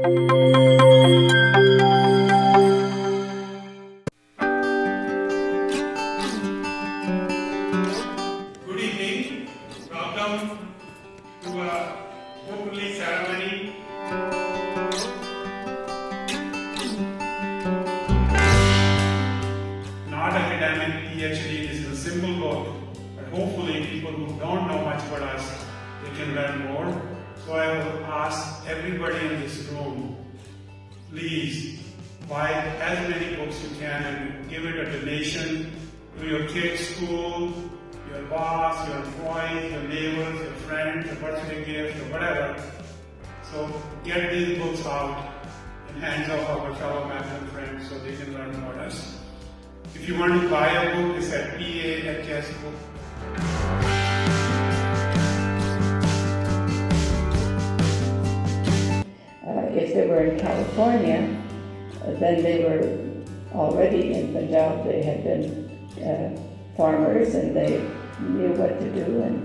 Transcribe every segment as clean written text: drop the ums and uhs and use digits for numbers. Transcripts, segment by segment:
Good evening. Welcome to a hopefully ceremony. Not academic, PhD. This is a simple book, but hopefully people who don't know much about us, they can learn more. So I will ask everybody in this room, please buy as many books you can and give it a donation to your kids' school, your boss, your employees, your neighbors, your friends, a birthday gift, or whatever. So get these books out in hands of our fellow Matthew friends so they can learn about us. If you want to buy a book, it's at PA@Chessbook. If they were in California, then they were already in Punjab. They had been farmers and they knew what to do. And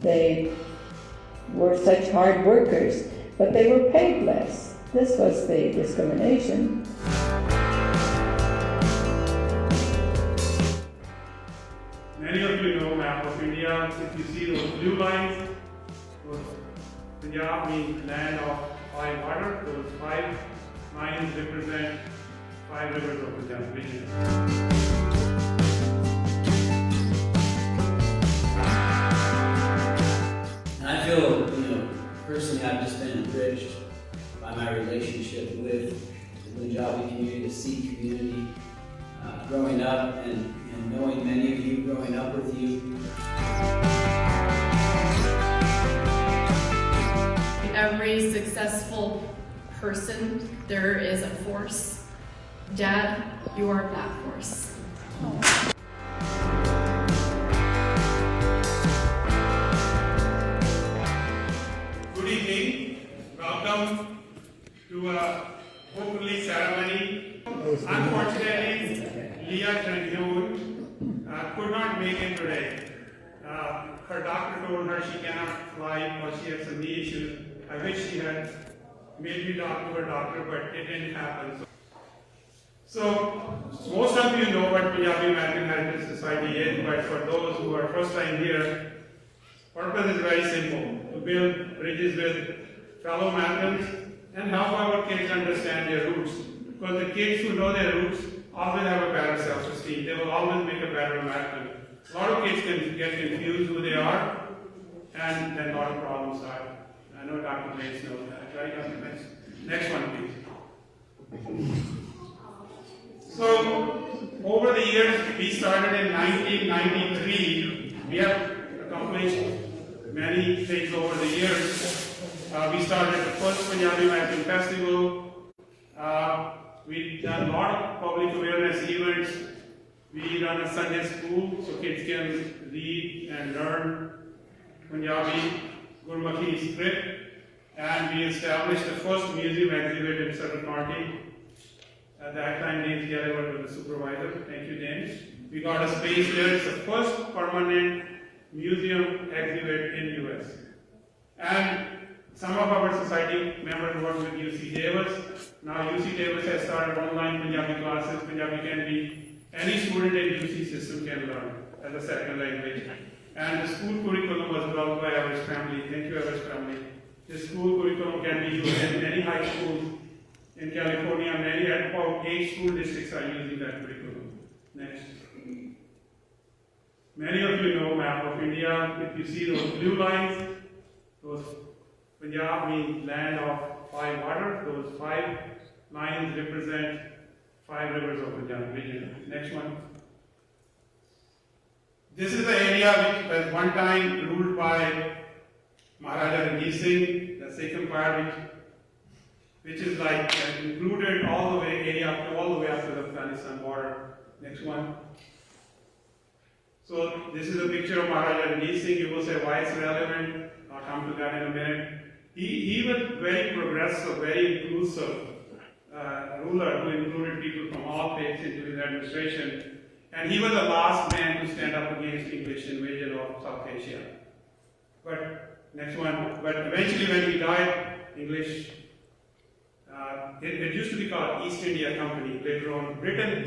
they were such hard workers, but they were paid less. This was the discrimination. Many of you know map of India. If you see those blue lines, Punjab means land of five water. Those 5 lines represent 5 rivers of Punjab region. And I feel, personally I've just been enriched by my relationship with the Punjabi community, the Sikh community, growing up and knowing many of you, growing up with you. Every successful person, there is a force. Dad, you are that force. Good evening. Welcome to a hopefully ceremony. Unfortunately, Leah Janhyun could not make it today. Her doctor told her she cannot fly because she has some knee issues. I wish she had made me talk to her doctor, but it didn't happen. So most of you know what Punjabi American Heritage Society is, but for those who are first time here, purpose is very simple: to build bridges with fellow Americans and help our kids understand their roots. Because the kids who know their roots always have a better self-esteem. They will always make a better American. A lot of kids can get confused who they are, and then a lot of problems start. I know Dr. Blaze knows that, right? Next one, please. So, over the years, we started in 1993. We have accomplished many things over the years. We started the first Punjabi American Festival. We've done a lot of public awareness events. We run a Sunday school so kids can read and learn Punjabi Gurmukhi script. And we established the first museum exhibit in Sutton County. At that time, James Gallagher was the supervisor. Thank you, James. We got a space there. It's the first permanent museum exhibit in US. And some of our society members work with UC Davis. Now UC Davis has started online Punjabi classes. Punjabi can be, any student in UC system can learn as a second language. And the school curriculum was developed by Everest family. Thank you, Everest family. The school curriculum can be used in any high schools in California. Many, about 8 school districts are using that curriculum. Next. Many of you know map of India. If you see those blue lines, those Punjab means land of 5 water. Those 5 lines represent 5 rivers of Punjab region. Next one. This is the area which was one time ruled by Maharaja Ranjit Singh, the Sikh Empire, which is like included all the way area all the way up to the Afghanistan border. Next one. So this is a picture of Maharaja Ranjit Singh. You will say why it's relevant. I'll come to that in a minute. He was very progressive, very inclusive ruler who included people from all faiths into his administration. And he was the last man to stand up of South Asia. But next one, but eventually when he died, English, it used to be called East India Company. Later on, Britain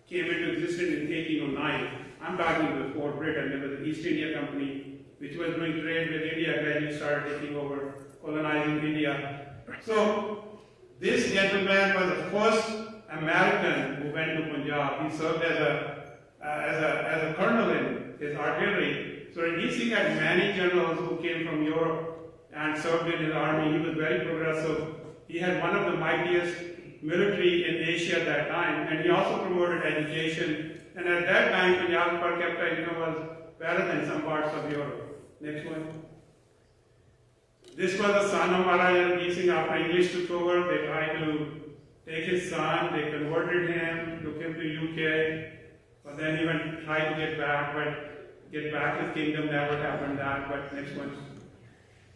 came into existence in 1809. I'm talking before Britain. There was the East India Company, which was doing trade with India, gradually started taking over, colonizing India. So this gentleman was the first American who went to Punjab. He served as a colonel in his artillery. So in DC had many generals who came from Europe and served in his army. He was very progressive. He had one of the mightiest military in Asia at that time, and he also promoted education. And at that time, Punjab per capita income was better than some parts of Europe. Next one. This was the son of Maharaja Ranjit Singh. After English took over, they tried to take his son, they converted him, took him to UK, but then he went tried to get back his kingdom, never happened that, but next one.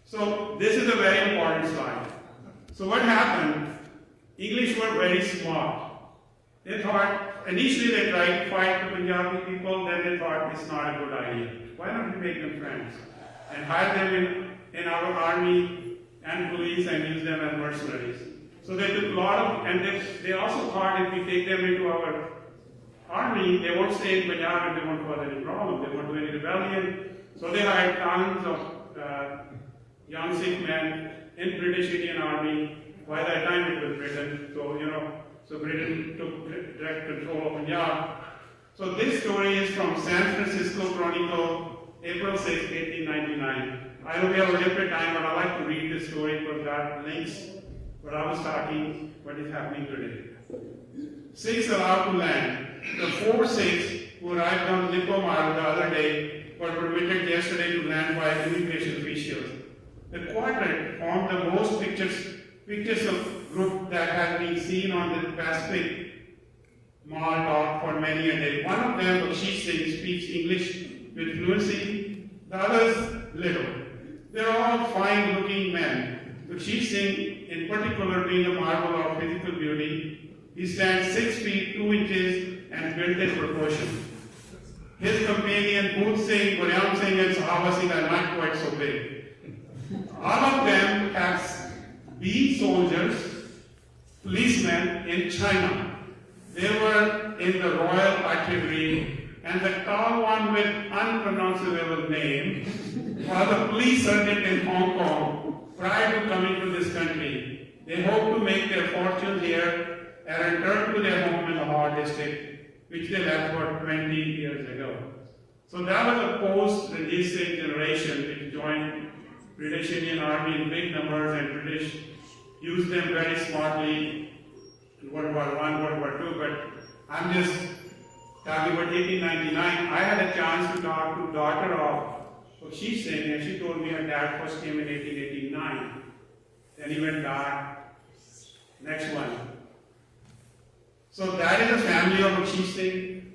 So this is a very important slide. So what happened? English were very smart. They thought, initially they tried to fight the Punjabi people, then they thought it's not a good idea. Why don't we make them friends? And hire them in our army and police and use them as mercenaries. So they took a lot of, and they also thought if we take them into our army, they won't stay in Punjab and they won't cause any problem, they won't do any rebellion. So they hired tons of young Sikh men in British Indian Army. By that time it was Britain, so Britain took direct control of Punjab. So this story is from San Francisco Chronicle, April 6, 1899. I know we have a limited time, but I like to read this story because that links what I was talking, what is happening today. Sikhs allowed to land. The 4 Sikhs who arrived on Lipomar the other day were permitted yesterday to land by immigration officials. The quadrant formed the most pictures of group that has been seen on the Pacific Mall dock for many a day. One of them, Bakshish Singh, speaks English with fluency, the others little. They're all fine-looking men. Bakshish Singh, in particular, being a marvel of physical beauty, he stands 6 feet 2 inches and built in proportion. His companion, Booth Singh, Guryam Singh, and Sahaba Singh are not quite so big. All of them have been soldiers, policemen in China. They were in the Royal Artillery, and the tall one with unpronounceable name was a police sergeant in Hong Kong prior to coming to this country. They hope to make their fortunes here and return to their home in the Lahore district, which they left for 20 years ago. So that was a post-Ranjit Singh generation which joined British Indian Army in big numbers, and British used them very smartly in World War I, World War II, but I'm just talking about 1899. I had a chance to talk to the daughter of Bakshish Singh, and she told me her dad first came in 1889. Then he went back. Next one. So that is the family of Bakshish Singh.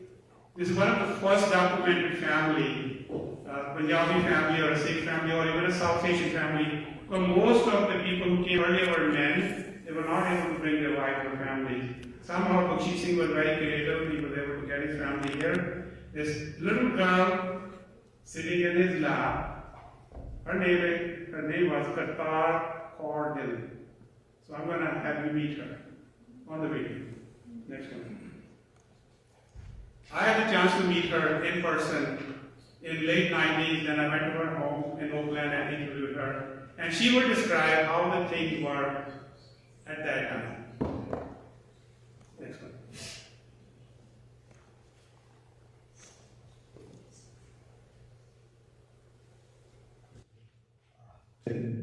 This is one of the first documented family, Punjabi family or a Sikh family or even a South Asian family. But most of the people who came earlier were men. They were not able to bring their wife or family. Somehow Bakshish Singh was very creative. He was able to get his family here. This little girl sitting in his lap, her name was Kartar Kaur Dil. So I'm going to have you meet her on the video. Next one. I had a chance to meet her in person in late 90s, then I went to her home in Oakland and interviewed her. And she would describe how the things were at that time. Next one.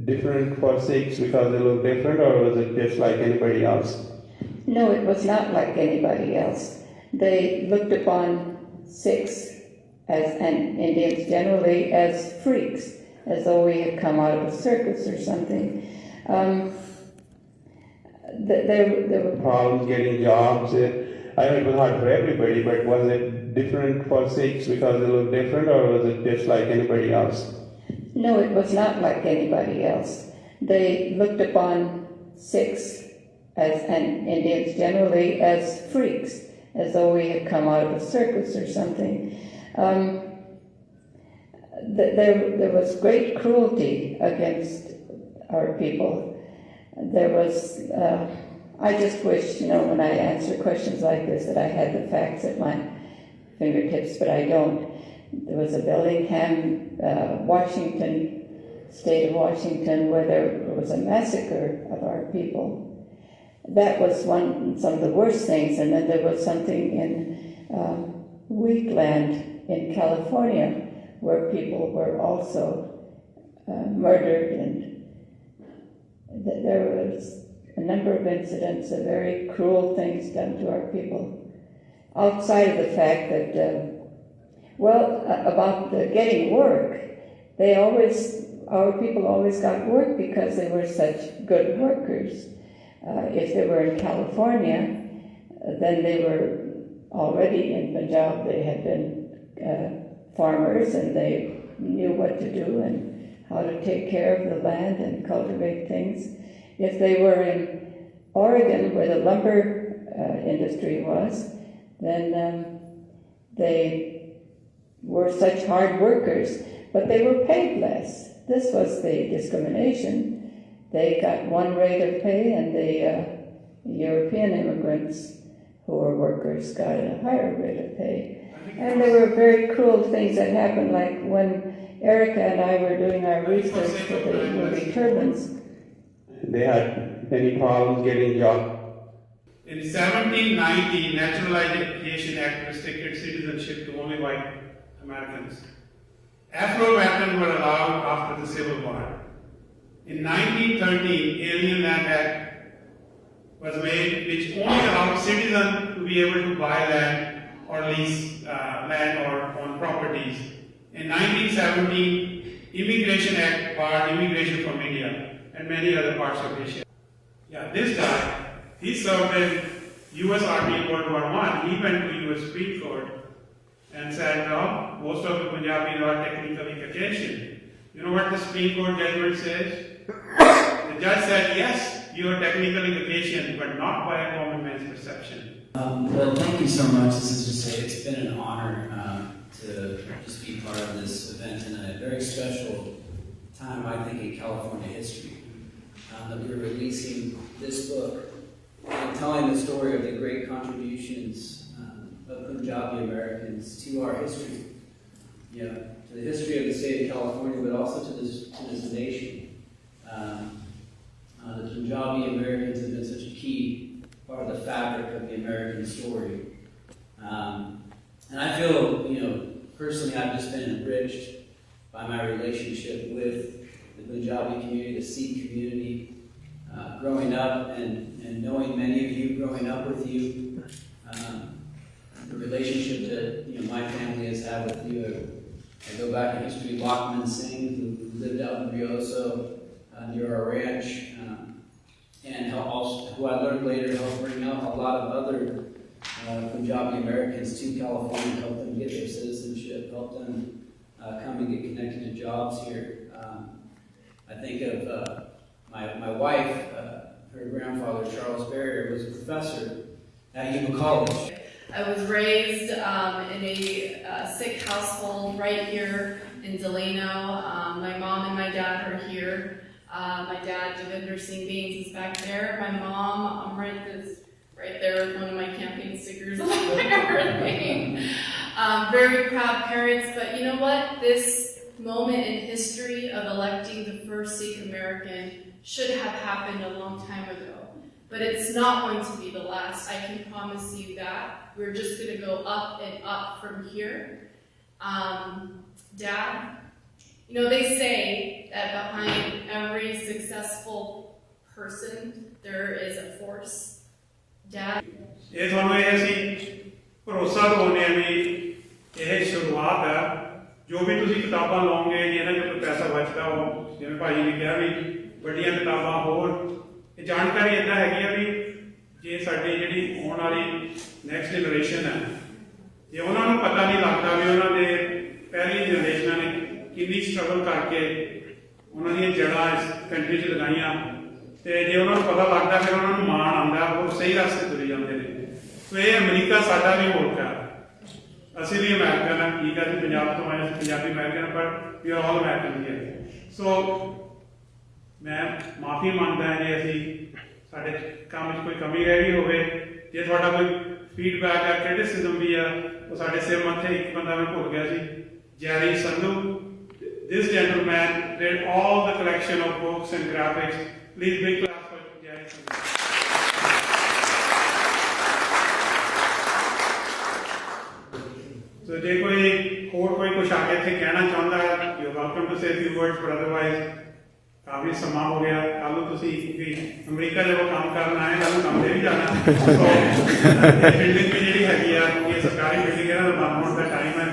Different for Sikhs because they look different, or was it just like anybody else? No, it was not like anybody else. They looked upon Sikhs and Indians generally as freaks, as though we had come out of a circus or something. There were Problems getting jobs. I know it was hard for everybody, but was it different for Sikhs because they look different, or was it just like anybody else? No, it was not like anybody else. They looked upon Sikhs and Indians generally as freaks, as though we had come out of a circus or something. there was great cruelty against our people. There was, I just wish, when I answer questions like this, that I had the facts at my fingertips, but I don't. There was a Bellingham, Washington, state of Washington, where there was a massacre of our people. That was some of the worst things. And then there was something in Wheatland in California, where people were also murdered, and there was a number of incidents of very cruel things done to our people. Outside of the fact that, about getting work, our people always got work because they were such good workers. If they were in California, then they were already in Punjab. They had been farmers, and they knew what to do and how to take care of the land and cultivate things. If they were in Oregon, where the lumber industry was, then they were such hard workers, but they were paid less. This was the discrimination. They got one rate of pay, and the European immigrants who were workers got a higher rate of pay. And there were very cruel things that happened, like when Erica and I were doing our research for the movie Turbans. They had any problems getting jobs? In 1790, Naturalization Act restricted citizenship to only white Americans. Afro-Americans were allowed after the Civil War. In 1913, Alien Land Act was made, which only allowed citizens to be able to buy land or lease land or own properties. In 1917, Immigration Act barred immigration from India and many other parts of Asia. Yeah, this guy, he served in U.S. Army in World War I. He went to U.S. Supreme Court and said, no, most of the Punjabis are technically Caucasian. You know what the Supreme Court judgment says? The judge said, yes, you are technically Caucasian, but not by a common man's perception. Well, thank you so much. This is just it's been an honor to just be part of this event and a very special time, I think, in California history. That we're releasing this book and telling the story of the great contributions of Punjabi Americans to our history, to the history of the state of California, but also to this nation. The Punjabi Americans have been such a key part of the fabric of the American story. And I feel, personally, I've just been enriched by my relationship with the Punjabi community, the Sikh community, growing up and knowing many of you, growing up with you, the relationship that my family has had with you. I go back in history, Lachman Singh, who lived out in Rioso near our ranch, and who I learned later helped bring out a lot of other Punjabi Americans to California, help them get their citizenship, help them come and get connected to jobs here. I think of my wife, her grandfather, Charles Barrier, was a professor at Yuma College. I was raised in a Sikh household right here in Delano. My mom and my dad are here. My dad, Devinder Singh Bains, is back there. My mom, I'm right there with one of my campaign stickers on everything. Very proud parents, but you know what? This moment in history of electing the first Sikh American should have happened a long time ago. But it's not going to be the last, I can promise you that. We're just going to go up and up from here. Dad, they say that behind every successful person, there is a force. Dad? ਇਹ ਤੁਹਾਨੂੰ ਇਹ ਅਸੀਂ ਭਰੋਸਾ ਦਿਵਾਉਂਦੇ ਹਾਂ ਵੀ ਇਹ ਸ਼ੁਰੂਆਤ ਹੈ ਜੋ ਵੀ ਤੁਸੀਂ ਕਿਤਾਬਾਂ ਲਓਗੇ ਜਿਹਨਾਂ 'ਚ ਕੋਈ ਪੈਸਾ ਬਚਦਾ ਉਹ ਜਿਵੇਂ ਭਾਈ ਨੇ ਕਿਹਾ ਵੀ ਵੱਡੀਆਂ ਕਿਤਾਬਾਂ ਹੋਰ ਇਹ ਜਾਣਕਾਰੀ ਇੱਦਾਂ ਹੈਗੀ ਆ ਵੀ ਜੇ ਸਾਡੀ ਜਿਹੜੀ ਆਉਣ ਵਾਲੀ ਨੈਕਸਟ ਜਨਰੇਸ਼ਨ ਹੈ ਜੇ ਉਹਨਾਂ ਨੂੰ ਪਤਾ ਨਹੀਂ ਲੱਗਦਾ ਵੀ ਉਹਨਾਂ ਦੇ ਪਹਿਲੀ ਜਨਰੇਸ਼ਨਾਂ ਨੇ ਕਿੰਨੀ ਸਟਰਗਲ ਕਰਕੇ ਉਹਨਾਂ ਦੀਆਂ ਜੜ੍ਹਾਂ ਇਸ ਕੰਟਰੀ 'ਚ ਲਗਾਈਆਂ ਤੇ ਜੇ ਉਹਨਾਂ ਨੂੰ ਪਤਾ ਲੱਗਦਾ ਫਿਰ ਉਹਨਾਂ ਨੂੰ ਮਾਣ ਆਉਂਦਾ ਉਹ ਸਹੀ ਰਸਤੇ ਤੁਰੇ ਜਾਂਦੇ ਨੇ ਸੋ ਇਹ ਅਮਰੀਕਾ ਸਾਡਾ ਵੀ ਮੁਲਕ ਹੈ ਅਸੀਂ ਵੀ ਅਮਰੀਕਨ ਹਾਂ, ਠੀਕ ਹੈ ਜੀ, ਪੰਜਾਬ ਤੋਂ ਆਏ, ਅਸੀਂ Punjabi American, but we are all American ਹੀ। ਸੋ ਮੈਂ ਮਾਫੀ ਮੰਗਦਾ ਹਾਂ ਜੇ ਅਸੀਂ ਸਾਡੇ ਕੰਮ 'ਚ ਕੋਈ ਕਮੀ ਰਹਿ ਗਈ ਹੋਵੇ। ਜੇ ਤੁਹਾਡਾ ਕੋਈ ਫੀਡਬੈਕ ਹੈ, ਕ੍ਰਿਟਿਸਿਜ਼ਮ ਵੀ ਆ, ਉਹ ਸਾਡੇ ਸਿਰ ਮੱਥੇ ਇੱਕ ਬੰਦਾ ਮੈਂ ਭੁੱਲ ਗਿਆ ਸੀ, ਜੈਰੀ Sandhu. This gentleman did all the collection of books and graphics. Please big clap for Jerry Sandhu. So ਜੇ ਕੋਈ ਹੋਰ ਕੋਈ ਕੁਛ ਆ ਕੇ ਇੱਥੇ ਕਹਿਣਾ ਚਾਹੁੰਦਾ ਹੈ, you welcome to say few words, ਪਰ ਅਦਰਵਾਈਜ਼ ਕਾਫੀ ਸਮਾਂ ਹੋ ਗਿਆ। ਕੱਲ ਨੂੰ ਤੁਸੀਂ ਵੀ ਅਮਰੀਕਾ ਜਦੋਂ ਕੰਮ ਕਰਨ ਆਏ, ਕੱਲ ਨੂੰ ਕੰਮ ਤੇ ਵੀ ਜਾਣਾ। ਸੋ ਬਿਲਡਿੰਗ ਵੀ ਜਿਹੜੀ ਹੈਗੀ ਆ, ਇਹ ਸਰਕਾਰੀ ਬਿਲਡਿੰਗ ਹੈ, ਬੰਦ ਹੋਣ ਦਾ ਟਾਈਮ ਹੈ।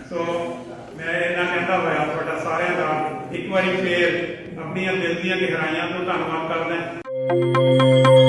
ਸੋ ਮੈਂ ਇਹਨਾਂ ਕਹਿੰਦਾ ਹੋਇਆ ਤੁਹਾਡਾ ਸਾਰਿਆਂ ਦਾ ਇੱਕ ਵਾਰੀ ਫੇਰ ਆਪਣੀਆਂ ਦਿਲ ਦੀਆਂ ਗਹਿਰਾਈਆਂ ਤੋਂ ਧੰਨਵਾਦ ਕਰਦਾ।